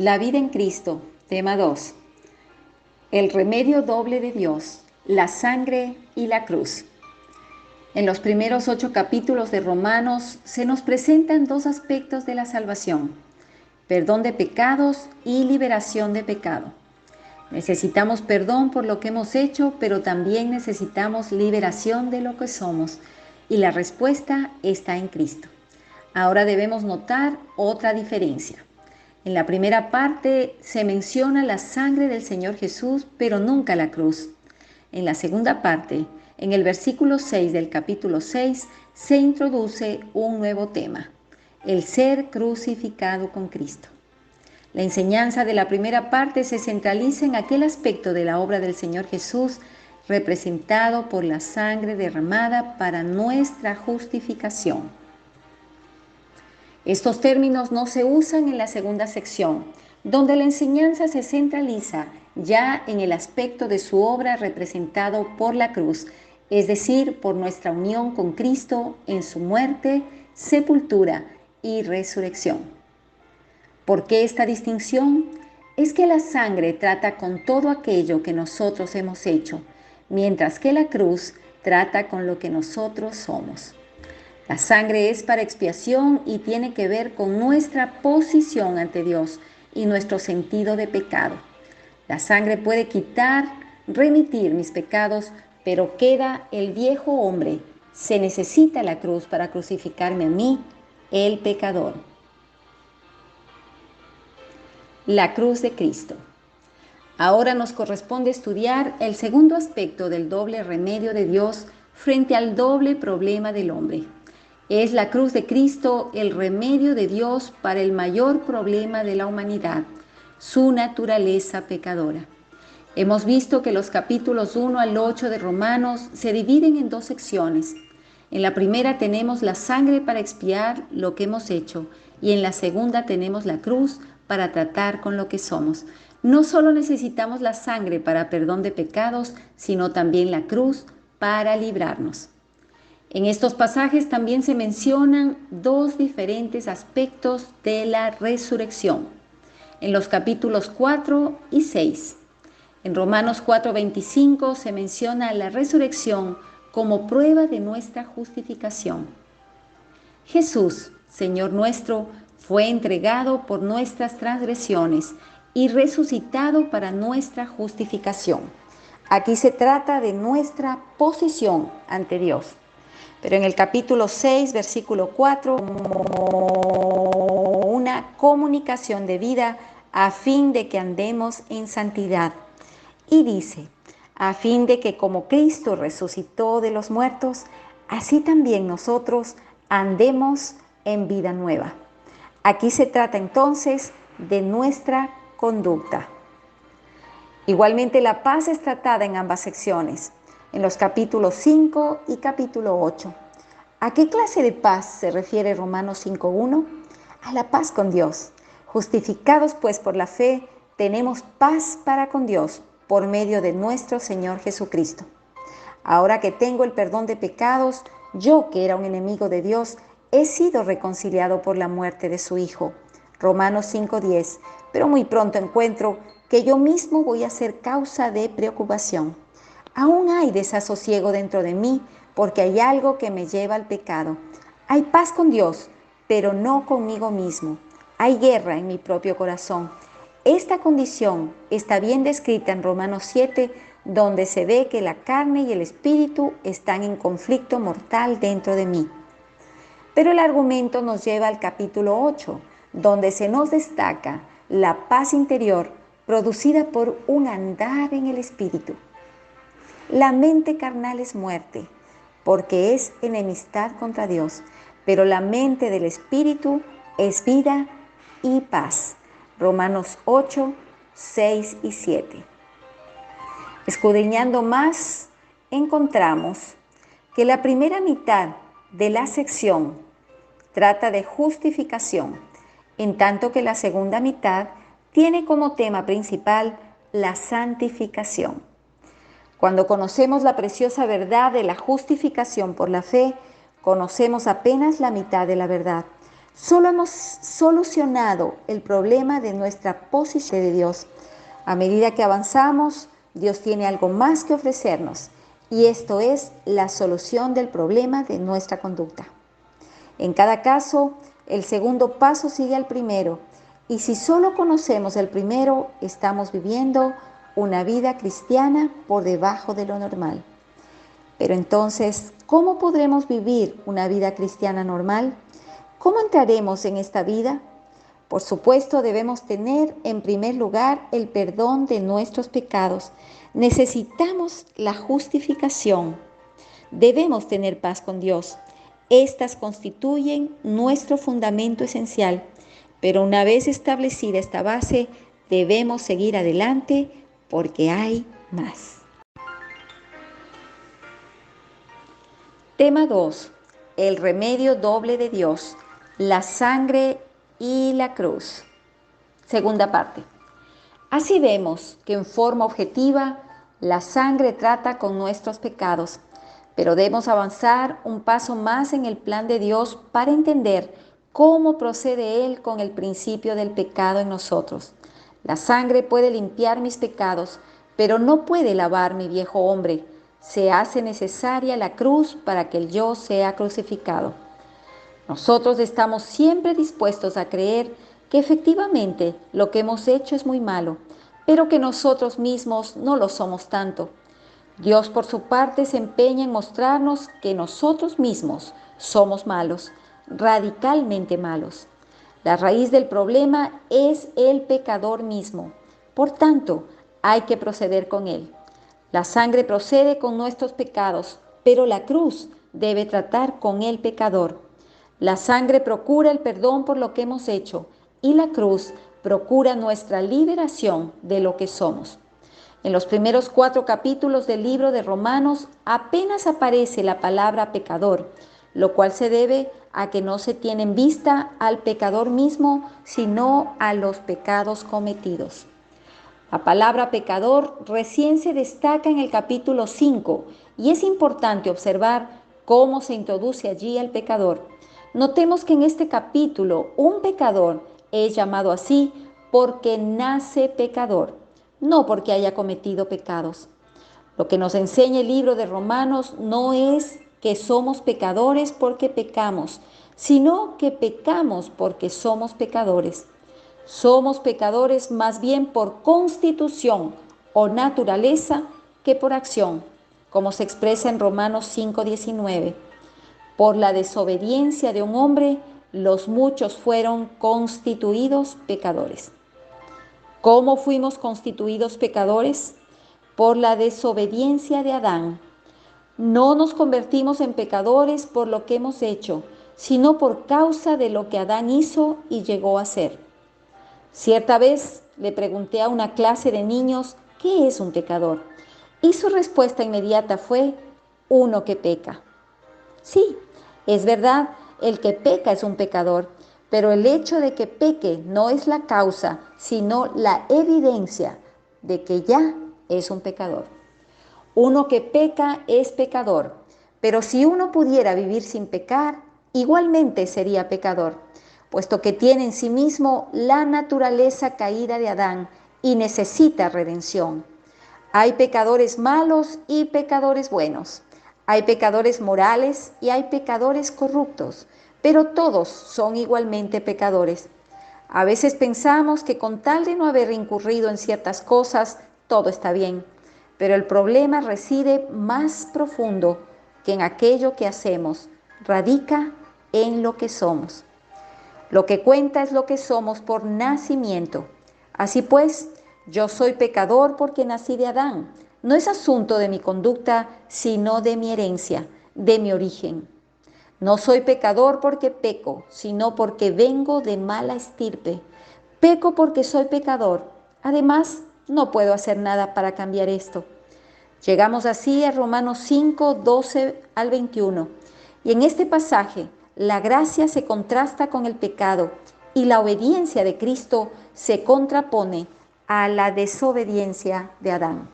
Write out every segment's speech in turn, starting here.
La vida en Cristo, tema 2. El remedio doble de Dios, la sangre y la cruz. En los primeros 8 capítulos de Romanos se nos presentan dos aspectos de la salvación: perdón de pecados y liberación de pecado. Necesitamos perdón por lo que hemos hecho, pero también necesitamos liberación de lo que somos, y la respuesta está en Cristo. Ahora debemos notar otra diferencia. En la primera parte se menciona la sangre del Señor Jesús, pero nunca la cruz. En la segunda parte, en el versículo 6 del capítulo 6, se introduce un nuevo tema: el ser crucificado con Cristo. La enseñanza de la primera parte se centraliza en aquel aspecto de la obra del Señor Jesús representado por la sangre derramada para nuestra justificación. Estos términos no se usan en la segunda sección, donde la enseñanza se centraliza ya en el aspecto de su obra representado por la cruz, es decir, por nuestra unión con Cristo en su muerte, sepultura y resurrección. ¿Por qué esta distinción? Es que la sangre trata con todo aquello que nosotros hemos hecho, mientras que la cruz trata con lo que nosotros somos. La sangre es para expiación y tiene que ver con nuestra posición ante Dios y nuestro sentido de pecado. La sangre puede quitar, remitir mis pecados, pero queda el viejo hombre. Se necesita la cruz para crucificarme a mí, el pecador. La cruz de Cristo. Ahora nos corresponde estudiar el segundo aspecto del doble remedio de Dios frente al doble problema del hombre. Es la cruz de Cristo el remedio de Dios para el mayor problema de la humanidad, su naturaleza pecadora. Hemos visto que los capítulos 1 al 8 de Romanos se dividen en dos secciones. En la primera tenemos la sangre para expiar lo que hemos hecho, y en la segunda tenemos la cruz para tratar con lo que somos. No solo necesitamos la sangre para perdón de pecados, sino también la cruz para librarnos. En estos pasajes también se mencionan dos diferentes aspectos de la resurrección, en los capítulos 4 y 6. En Romanos 4:25 se menciona la resurrección como prueba de nuestra justificación. Jesús, Señor nuestro, fue entregado por nuestras transgresiones y resucitado para nuestra justificación. Aquí se trata de nuestra posición ante Dios. Pero en el capítulo 6, versículo 4, una comunicación de vida a fin de que andemos en santidad. Y dice, a fin de que como Cristo resucitó de los muertos, así también nosotros andemos en vida nueva. Aquí se trata entonces de nuestra conducta. Igualmente la paz es tratada en ambas secciones, en los capítulos 5 y capítulo 8. ¿A qué clase de paz se refiere Romanos 5:1? A la paz con Dios. Justificados pues por la fe, tenemos paz para con Dios por medio de nuestro Señor Jesucristo. Ahora que tengo el perdón de pecados, yo que era un enemigo de Dios, he sido reconciliado por la muerte de su Hijo. Romanos 5:10. Pero muy pronto encuentro que yo mismo voy a ser causa de preocupación. Aún hay desasosiego dentro de mí porque hay algo que me lleva al pecado. Hay paz con Dios, pero no conmigo mismo. Hay guerra en mi propio corazón. Esta condición está bien descrita en Romanos 7, donde se ve que la carne y el espíritu están en conflicto mortal dentro de mí. Pero el argumento nos lleva al capítulo 8, donde se nos destaca la paz interior producida por un andar en el espíritu. La mente carnal es muerte, porque es enemistad contra Dios, pero la mente del espíritu es vida y paz. Romanos 8, 6 y 7. Escudriñando más, encontramos que la primera mitad de la sección trata de justificación, en tanto que la segunda mitad tiene como tema principal la santificación. Cuando conocemos la preciosa verdad de la justificación por la fe, conocemos apenas la mitad de la verdad. Solo hemos solucionado el problema de nuestra posición de Dios. A medida que avanzamos, Dios tiene algo más que ofrecernos, y esto es la solución del problema de nuestra conducta. En cada caso, el segundo paso sigue al primero, y si solo conocemos el primero, estamos viviendo una vida cristiana por debajo de lo normal. Pero entonces, ¿cómo podremos vivir una vida cristiana normal? ¿Cómo entraremos en esta vida? Por supuesto, debemos tener en primer lugar el perdón de nuestros pecados. Necesitamos la justificación. Debemos tener paz con Dios. Estas constituyen nuestro fundamento esencial, pero una vez establecida esta base, debemos seguir adelante porque hay más. Tema 2. El remedio doble de Dios, la sangre y la cruz. Segunda parte. Así vemos que en forma objetiva la sangre trata con nuestros pecados, pero debemos avanzar un paso más en el plan de Dios para entender cómo procede Él con el principio del pecado en nosotros. La sangre puede limpiar mis pecados, pero no puede lavar mi viejo hombre. Se hace necesaria la cruz para que el yo sea crucificado. Nosotros estamos siempre dispuestos a creer que efectivamente lo que hemos hecho es muy malo, pero que nosotros mismos no lo somos tanto. Dios por su parte se empeña en mostrarnos que nosotros mismos somos malos, radicalmente malos. La raíz del problema es el pecador mismo. Por tanto, hay que proceder con él. La sangre procede con nuestros pecados, pero la cruz debe tratar con el pecador. La sangre procura el perdón por lo que hemos hecho y la cruz procura nuestra liberación de lo que somos. En los primeros 4 capítulos del libro de Romanos apenas aparece la palabra pecador, lo cual se debe a que no se tiene en vista al pecador mismo, sino a los pecados cometidos. La palabra pecador recién se destaca en el capítulo 5 y es importante observar cómo se introduce allí el pecador. Notemos que en este capítulo un pecador es llamado así porque nace pecador, no porque haya cometido pecados. Lo que nos enseña el libro de Romanos no es que somos pecadores porque pecamos, sino que pecamos porque somos pecadores. Somos pecadores más bien por constitución o naturaleza que por acción, como se expresa en Romanos 5:19. Por la desobediencia de un hombre, los muchos fueron constituidos pecadores. ¿Cómo fuimos constituidos pecadores? Por la desobediencia de Adán. No nos convertimos en pecadores por lo que hemos hecho, sino por causa de lo que Adán hizo y llegó a ser. Cierta vez le pregunté a una clase de niños ¿qué es un pecador? Y su respuesta inmediata fue uno que peca. Sí, es verdad, el que peca es un pecador, pero el hecho de que peque no es la causa, sino la evidencia de que ya es un pecador. Uno que peca es pecador, pero si uno pudiera vivir sin pecar, igualmente sería pecador, puesto que tiene en sí mismo la naturaleza caída de Adán y necesita redención. Hay pecadores malos y pecadores buenos. Hay pecadores morales y hay pecadores corruptos, pero todos son igualmente pecadores. A veces pensamos que con tal de no haber incurrido en ciertas cosas, todo está bien, pero el problema reside más profundo que en aquello que hacemos, radica en lo que somos. Lo que cuenta es lo que somos por nacimiento. Así pues, yo soy pecador porque nací de Adán. No es asunto de mi conducta, sino de mi herencia, de mi origen. No soy pecador porque peco, sino porque vengo de mala estirpe. Peco porque soy pecador. Además, no puedo hacer nada para cambiar esto. Llegamos así a Romanos 5, 12 al 21. Y en este pasaje, la gracia se contrasta con el pecado y la obediencia de Cristo se contrapone a la desobediencia de Adán.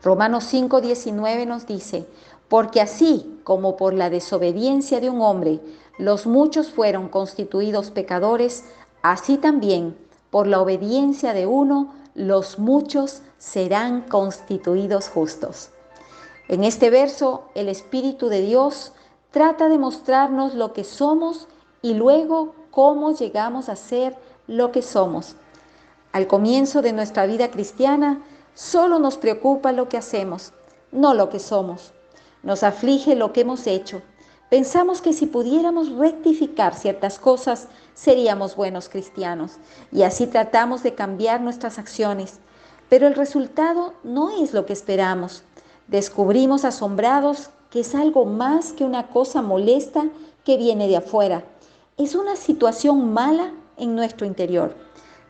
Romanos 5:19 nos dice, porque así como por la desobediencia de un hombre los muchos fueron constituidos pecadores, así también, por la obediencia de uno, los muchos serán constituidos justos. En este verso, el Espíritu de Dios trata de mostrarnos lo que somos y luego cómo llegamos a ser lo que somos. Al comienzo de nuestra vida cristiana, solo nos preocupa lo que hacemos, no lo que somos. Nos aflige lo que hemos hecho. Pensamos que si pudiéramos rectificar ciertas cosas, seríamos buenos cristianos, y así tratamos de cambiar nuestras acciones. Pero el resultado no es lo que esperamos. Descubrimos asombrados que es algo más que una cosa molesta que viene de afuera. Es una situación mala en nuestro interior.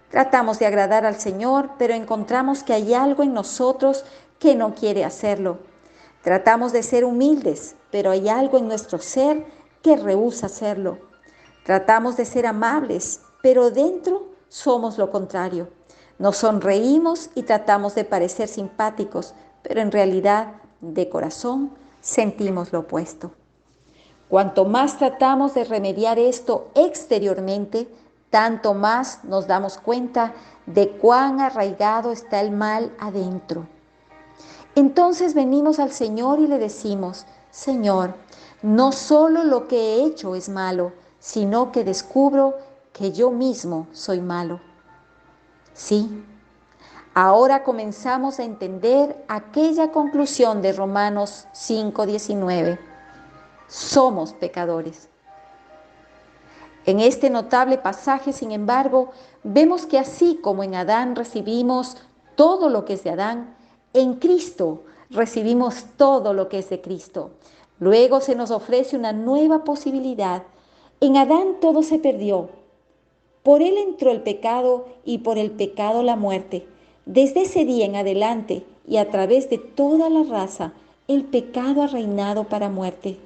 Tratamos de agradar al Señor, pero encontramos que hay algo en nosotros que no quiere hacerlo. Tratamos de ser humildes, pero hay algo en nuestro ser que rehúsa hacerlo. Tratamos de ser amables, pero dentro somos lo contrario. Nos sonreímos y tratamos de parecer simpáticos, pero en realidad, de corazón, sentimos lo opuesto. Cuanto más tratamos de remediar esto exteriormente, tanto más nos damos cuenta de cuán arraigado está el mal adentro. Entonces venimos al Señor y le decimos: Señor, no solo lo que he hecho es malo, sino que descubro que yo mismo soy malo. Sí, ahora comenzamos a entender aquella conclusión de Romanos 5:19. Somos pecadores. En este notable pasaje, sin embargo, vemos que así como en Adán recibimos todo lo que es de Adán, en Cristo recibimos todo lo que es de Cristo. Luego se nos ofrece una nueva posibilidad. En Adán todo se perdió. Por él entró el pecado y por el pecado la muerte. Desde ese día en adelante y a través de toda la raza, el pecado ha reinado para muerte.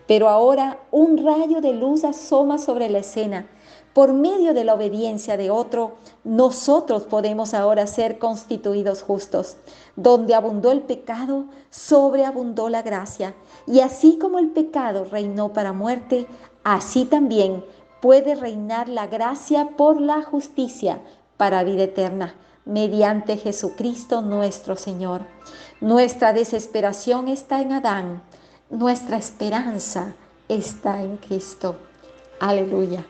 Pero ahora un rayo de luz asoma sobre la escena. Por medio de la obediencia de otro, nosotros podemos ahora ser constituidos justos. Donde abundó el pecado, sobreabundó la gracia. Y así como el pecado reinó para muerte, así también puede reinar la gracia por la justicia para vida eterna, mediante Jesucristo nuestro Señor. Nuestra desesperación está en Adán. Nuestra esperanza está en Cristo. Aleluya.